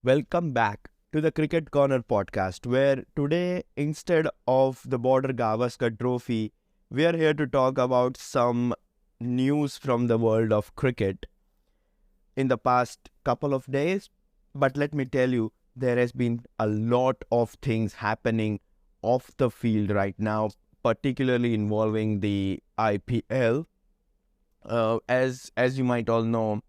Welcome back to the Cricket Corner podcast, where today, instead of the Border Gavaskar Trophy, we are here to talk about some news from the world of cricket in the past couple of days. But let me tell you, there has been a lot of things happening off the field right now, particularly involving the IPL. As you might all know,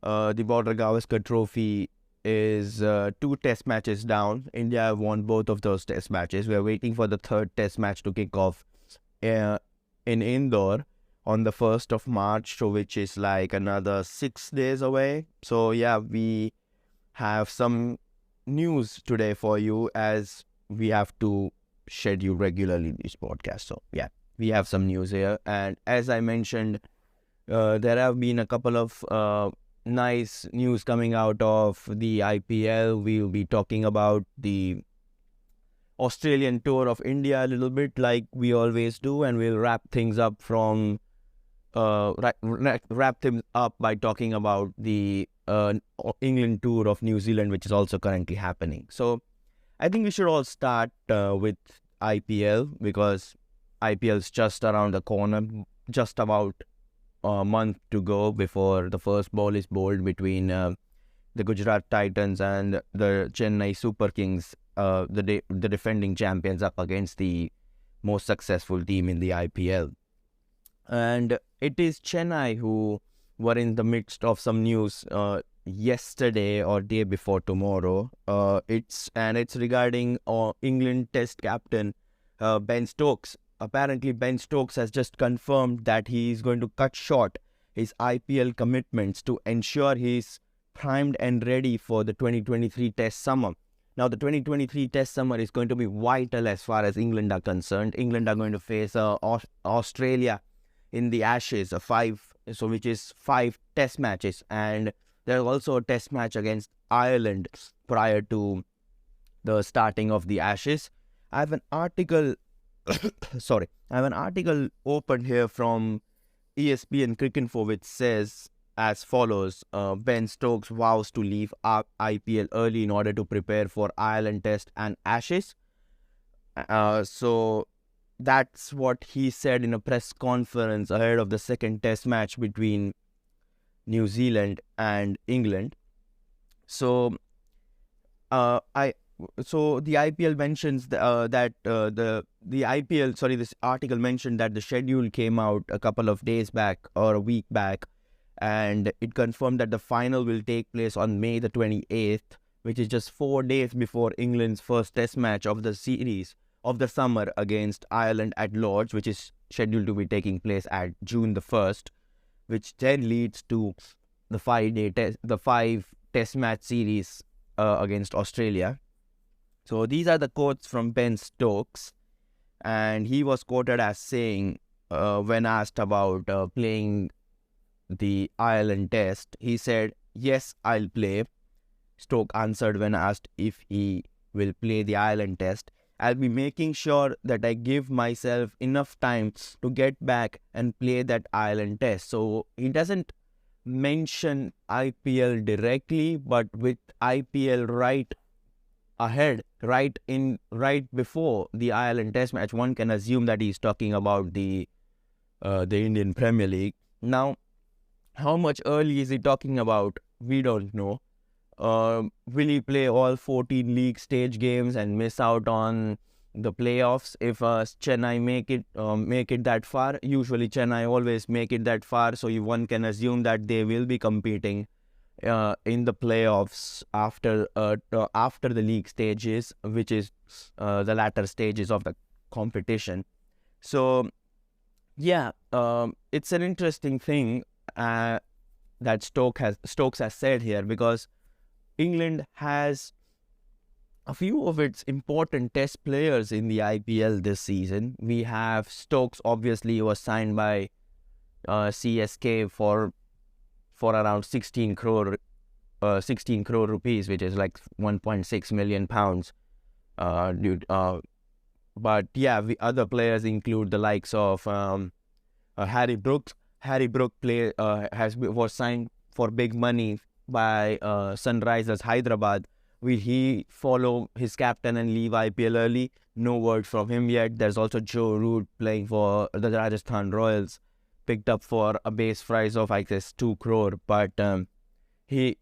the Border Gavaskar Trophy is two test matches down. India have won both of those test matches. We are waiting for the third test match to kick off uh, in Indore on the 1st of March, so which is like another 6 days away. So yeah, we have some news today for you as we have to schedule regularly this podcast. So yeah, we have some news here. And as I mentioned, there have been a couple of nice news coming out of the IPL. We'll be talking about the Australian tour of India a little bit, like we always do, and we'll wrap things up by talking about the England tour of New Zealand, which is also currently happening. So I think we should all start with IPL because IPL is just around the corner, just about a month to go before the first ball is bowled between the Gujarat Titans and the Chennai Super Kings, the defending champions, up against the most successful team in the IPL. And it is Chennai who were in the midst of some news yesterday or day before tomorrow. It's regarding England Test captain Ben Stokes. Apparently, Ben Stokes has just confirmed that he is going to cut short his IPL commitments to ensure he's primed and ready for the 2023 Test summer. Now, the 2023 Test summer is going to be vital as far as England are concerned. England are going to face Australia in the Ashes, which is 5 Test matches, and there's also a Test match against Ireland prior to the starting of the Ashes. I have an article open here from ESPN Cricinfo which says as follows: Ben Stokes vows to leave IPL early in order to prepare for Ireland Test and Ashes. So that's what he said in a press conference ahead of the second Test match between New Zealand and England. So the IPL mentions this article mentioned that the schedule came out a couple of days back or a week back, and it confirmed that the final will take place on May the 28th, which is just 4 days before England's first Test match of the series of the summer against Ireland at Lord's, which is scheduled to be taking place at June the 1st, which then leads to the 5 Test match series against Australia. So these are the quotes from Ben Stokes, and he was quoted as saying, when asked about playing the Ireland Test, he said, "Yes, I'll play." Stoke answered when asked if he will play the Ireland Test, "I'll be making sure that I give myself enough time to get back and play that Ireland Test." So he doesn't mention IPL directly, but with IPL right ahead, right before the Ireland Test match, one can assume that he's talking about the Indian Premier League. Now, how much early is he talking about? We don't know. Will he play all 14 league stage games and miss out on the playoffs if Chennai make it that far? Usually Chennai always make it that far, so one can assume that they will be competing in the playoffs after the league stages, which is the latter stages of the competition. So yeah, it's an interesting thing that Stokes has said here, because England has a few of its important Test players in the IPL this season. We have Stokes, obviously, was signed by CSK for around 16 crore rupees, which is like 1.6 million pounds. But yeah, other players include the likes of Harry Brooks. Harry Brook was signed for big money by Sunrisers Hyderabad, Will he follow his captain and leave IPL early? No word from him yet. There's also Joe Root playing for the Rajasthan Royals, picked up for a base price of I guess 2 crore. But he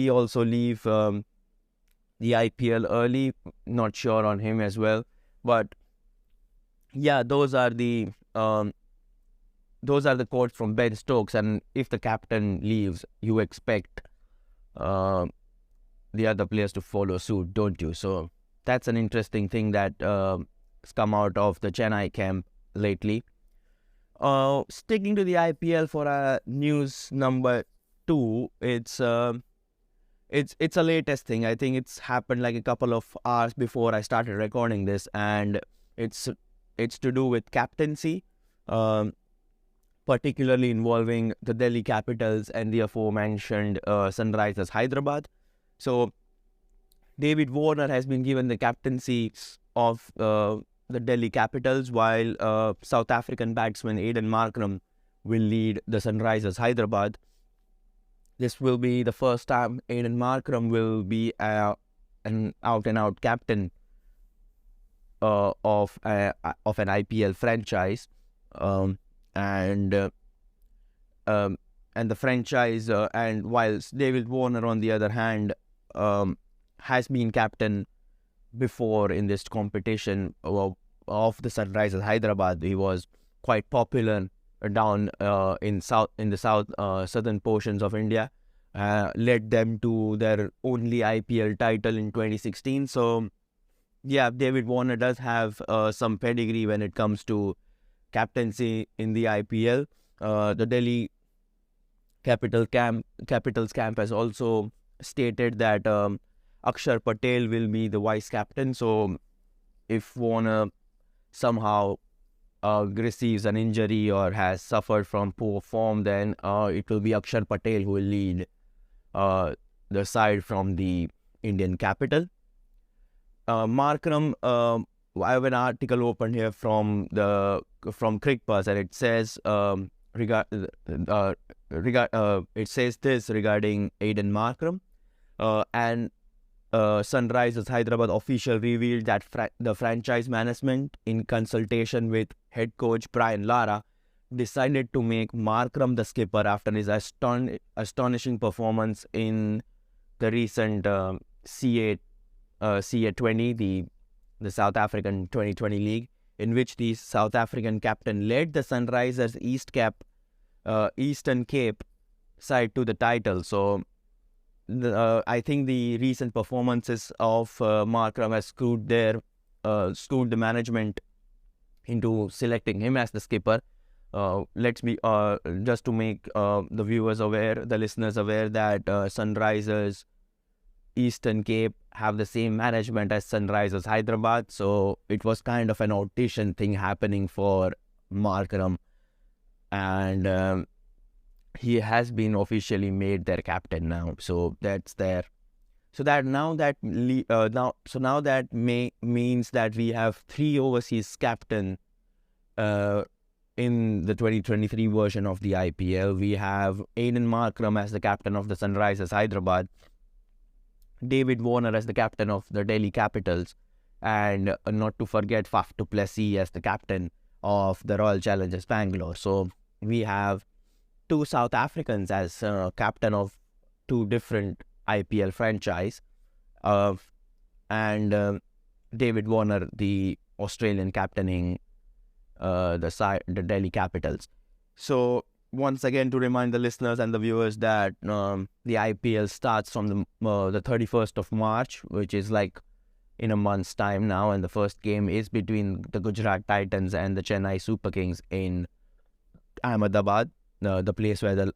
also leave the IPL early? Not sure on him as well. But yeah, those are the quotes from Ben Stokes. And if the captain leaves, you expect the other players to follow suit, don't you? So that's an interesting thing that has come out of the Chennai camp lately. Sticking to the IPL for news number 2, it's a latest thing. I think it's happened like a couple of hours before I started recording this, and it's to do with captaincy, particularly involving the Delhi Capitals and the aforementioned Sunrisers Hyderabad. So David Warner has been given the captaincy of the Delhi Capitals, while South African batsman Aiden Markram will lead the Sunrisers Hyderabad. This will be the first time Aiden Markram will be an out-and-out captain of an IPL franchise, and the franchise, and whilst David Warner, on the other hand, has been captain before in this competition of the Sunrisers Hyderabad. He was quite popular down in the southern portions of India. Led them to their only IPL title in 2016. So yeah, David Warner does have some pedigree when it comes to captaincy in the IPL. The Delhi Capitals camp has also stated that Akshar Patel will be the vice captain. So if Warner somehow receives an injury or has suffered from poor form, then it will be Akshar Patel who will lead the side from the Indian capital. Markram, I have an article open here from CricBuzz, and it says it says this regarding Aiden Markram, and Sunrisers Hyderabad official revealed that the franchise management, in consultation with head coach Brian Lara, decided to make Markram the skipper after his astonishing performance in the recent CA20, the South African 2020 league, in which the South African captain led the Sunrisers Eastern Cape side to the title. So I think the recent performances of Markram has screwed the management into selecting him as the skipper. Just to make the viewers aware, the listeners aware, that Sunrisers Eastern Cape have the same management as Sunrisers Hyderabad, so it was kind of an audition thing happening for Markram, and he has been officially made their captain now. So that's there. So that means that we have 3 overseas captain in the 2023 version of the IPL. We have Aiden Markram as the captain of the Sunrisers Hyderabad, David Warner as the captain of the Delhi Capitals, and not to forget Faf du Plessis as the captain of the Royal Challengers Bangalore. So we have 2 South Africans as captain of 2 different IPL franchise, and David Warner, the Australian, captaining the Delhi Capitals. So once again, to remind the listeners and the viewers that the IPL starts from the 31st of March, which is like in a month's time now, and the first game is between the Gujarat Titans and the Chennai Super Kings in Ahmedabad, the place where the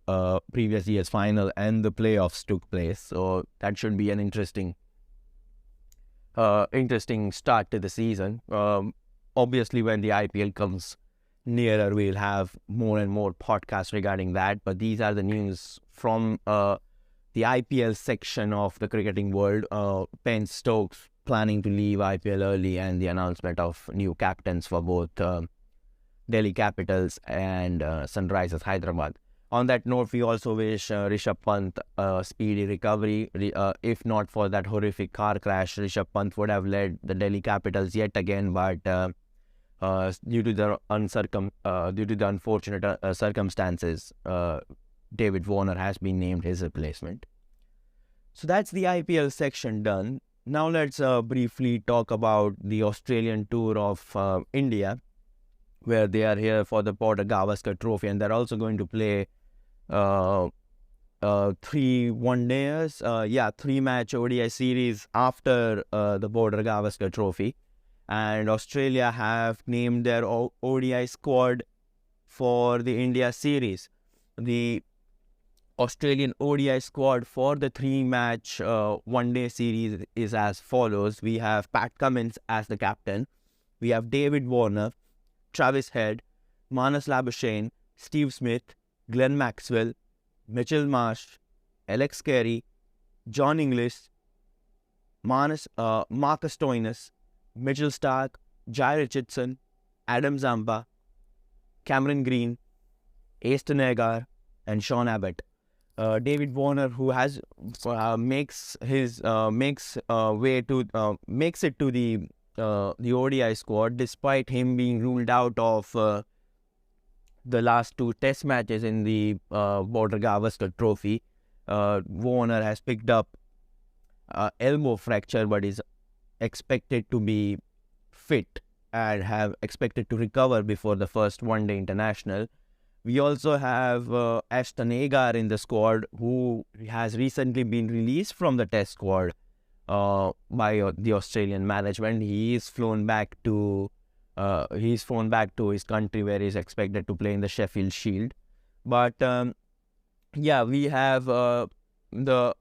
previous year's final and the playoffs took place. So that should be an interesting start to the season. Obviously, when the IPL comes nearer, we'll have more and more podcasts regarding that. But these are the news from the IPL section of the cricketing world. Ben Stokes planning to leave IPL early, and the announcement of new captains for both Delhi Capitals and Sunrisers Hyderabad. On that note, we also wish Rishabh Pant a speedy recovery. If not for that horrific car crash, Rishabh Pant would have led the Delhi Capitals yet again, but due to the unfortunate circumstances, David Warner has been named his replacement. So that's the IPL section done. Now let's briefly talk about the Australian tour of India, where they are here for the Border Gavaskar Trophy, and they're also going to play 3 one-dayers, 3-match ODI series after the Border Gavaskar Trophy. And Australia have named their ODI squad for the India series. The Australian ODI squad for the 3-match one-day series is as follows. We have Pat Cummins as the captain. We have David Warner, Travis Head, Marnus Labuschagne, Steve Smith, Glenn Maxwell, Mitchell Marsh, Alex Carey, John English, Marcus Stoinis, Mitchell Stark, Jai Richardson, Adam Zampa, Cameron Green, Aston Agar, and Sean Abbott. David Warner, who has makes it to the ODI squad despite him being ruled out of the last 2 test matches in the Border Gavaskar Trophy. Warner has picked up elbow fracture, but is expected to be fit and have expected to recover before the first one-day international. We also have Aston Agar in the squad, who has recently been released from the test squad by the Australian management. He's flown back to his country, where he's expected to play in the Sheffield Shield. But we have the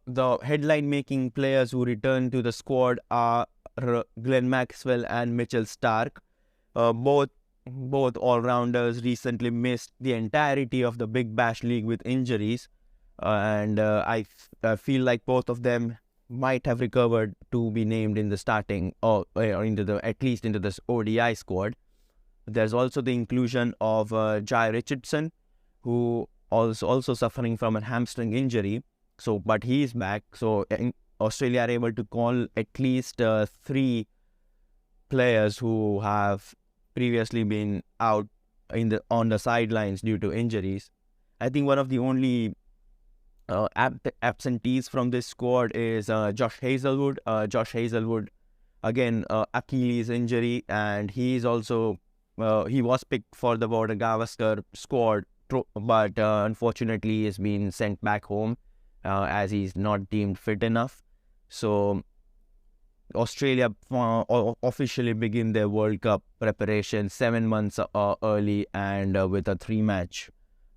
headline-making players who return to the squad are Glenn Maxwell and Mitchell Stark. Both all-rounders recently missed the entirety of the Big Bash League with injuries, and I feel like both of them might have recovered to be named in the starting or at least into this ODI squad. There's also the inclusion of Jai Richardson, who also suffering from a hamstring injury. But he is back. So Australia are able to call at least 3 players who have previously been out on the sidelines due to injuries. I think one of the only absentees from this squad is Josh Hazelwood. Josh Hazelwood, again, Achilles injury, and he is also he was picked for the Border Gavaskar squad, but unfortunately he has been sent back home as he's not deemed fit enough. So Australia officially begin their World Cup preparation 7 months early, and with a 3-match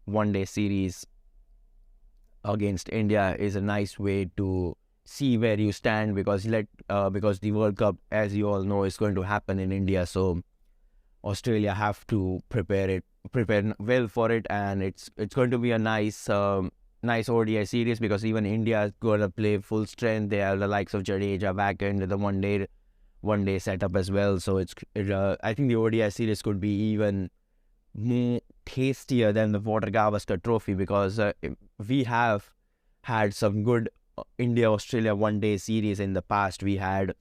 one-day series against India is a nice way to see where you stand, because the World Cup, as you all know, is going to happen in India. So Australia have to prepare well for it, and it's going to be a nice ODI series, because even India is going to play full strength. They have the likes of Jadeja back into the one day setup as well. So I think the ODI series could be even more tastier than the Border Gavaskar Trophy, because we have had some good India-Australia one-day series in the past. We had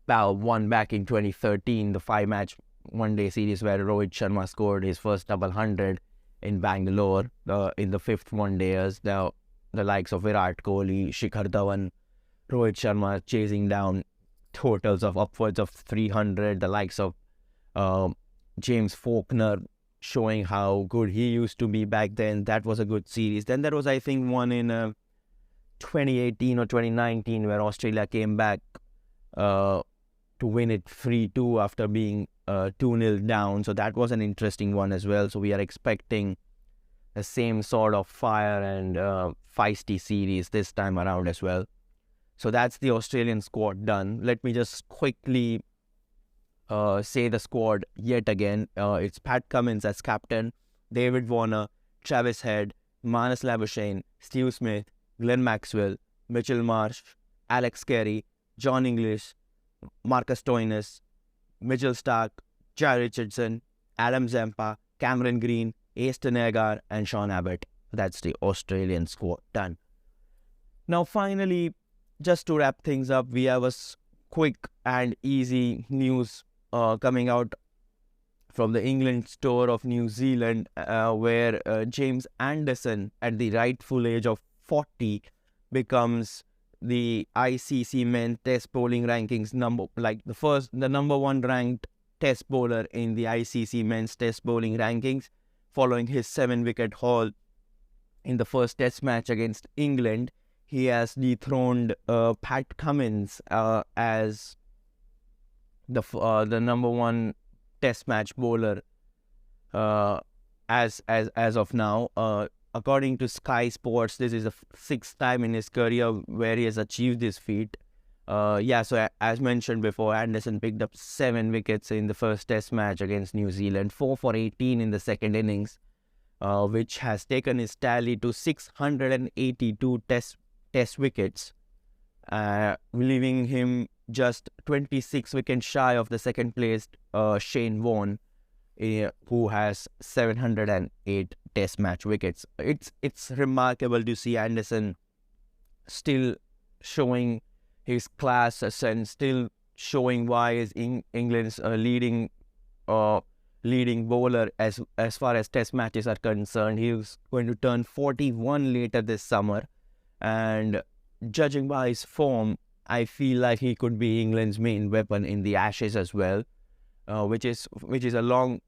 one back in 2013, the 5-match one-day series where Rohit Sharma scored his first double 100 in Bangalore in the 5th one-dayers. The likes of Virat Kohli, Shikhar Dhawan, Rohit Sharma chasing down totals of upwards of 300. The likes of James Faulkner showing how good he used to be back then. That was a good series. Then there was, I think, one in 2018 or 2019 where Australia came back to win it 3-2 after being 2-0 down. So that was an interesting one as well. So we are expecting the same sort of fire and feisty series this time around as well. So that's the Australian squad done. Let me just quickly say the squad yet again. It's Pat Cummins as captain, David Warner, Travis Head, Marnus Labuschagne, Steve Smith, Glenn Maxwell, Mitchell Marsh, Alex Carey, John English, Marcus Stoinis, Mitchell Stark, Jai Richardson, Adam Zampa, Cameron Green, Aston Agar and Sean Abbott. That's the Australian squad done. Now, finally, just to wrap things up, we have a quick and easy news coming out from the England tour of New Zealand, where James Anderson, at the rightful age of 40, becomes the ICC men's test bowling rankings the number one ranked test bowler in the ICC men's test bowling rankings, following his 7-wicket haul in the first test match against England. He has dethroned Pat Cummins as the number one test match bowler as of now. According to Sky Sports, this is the sixth time in his career where he has achieved this feat. So as mentioned before, Anderson picked up 7 wickets in the first test match against New Zealand, 4 for 18 in the second innings, which has taken his tally to 682 test wickets, leaving him just 26 wickets shy of the second placed Shane Warne, who has 708 test match wickets. It's remarkable to see Anderson still showing his class and still showing why is England's leading bowler as far as test matches are concerned. He was going to turn 41 later this summer, and judging by his form, I feel like he could be England's main weapon in the Ashes as well, which is a long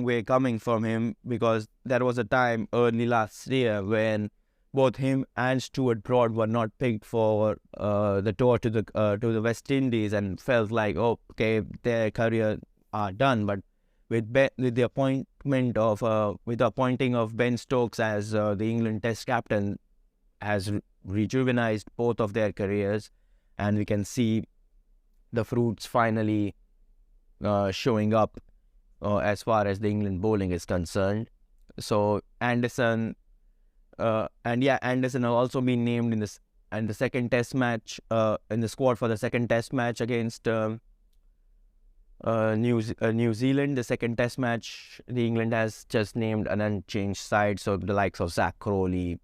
way coming from him, because there was a time early last year when both him and Stuart Broad were not picked for the tour to the West Indies, and felt like, oh, okay, their career are done. But with the appointing of Ben Stokes as the England Test captain, has rejuvenized both of their careers, and we can see the fruits finally showing up as far as the England bowling is concerned. So Anderson Anderson has also been named in the second test match in the squad for the second test match against New Zealand. The second test match, the England has just named an unchanged side, so the likes of Zach Crowley,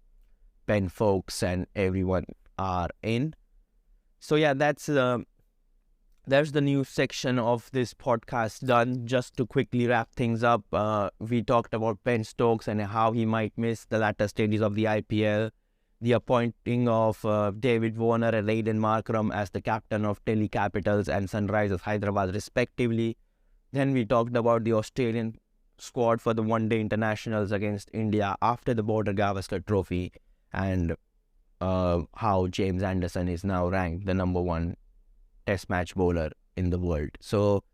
Ben Foakes, and everyone are in. So yeah, that's the news section of this podcast done. Just to quickly wrap things up, we talked about Ben Stokes and how he might miss the latter stages of the IPL, the appointing of David Warner and Aidan Markram as the captain of Delhi Capitals and Sunrisers Hyderabad respectively. Then we talked about the Australian squad for the one-day internationals against India after the Border Gavaskar Trophy, and how James Anderson is now ranked the number one test match bowler in the world. So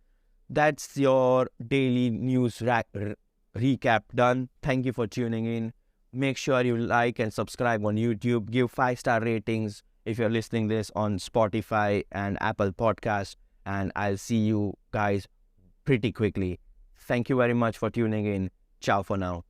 that's your daily news recap done. Thank you for tuning in. Make sure you like and subscribe on YouTube. Give 5-star ratings if you're listening this on Spotify and Apple Podcasts. And I'll see you guys pretty quickly. Thank you very much for tuning in. Ciao for now.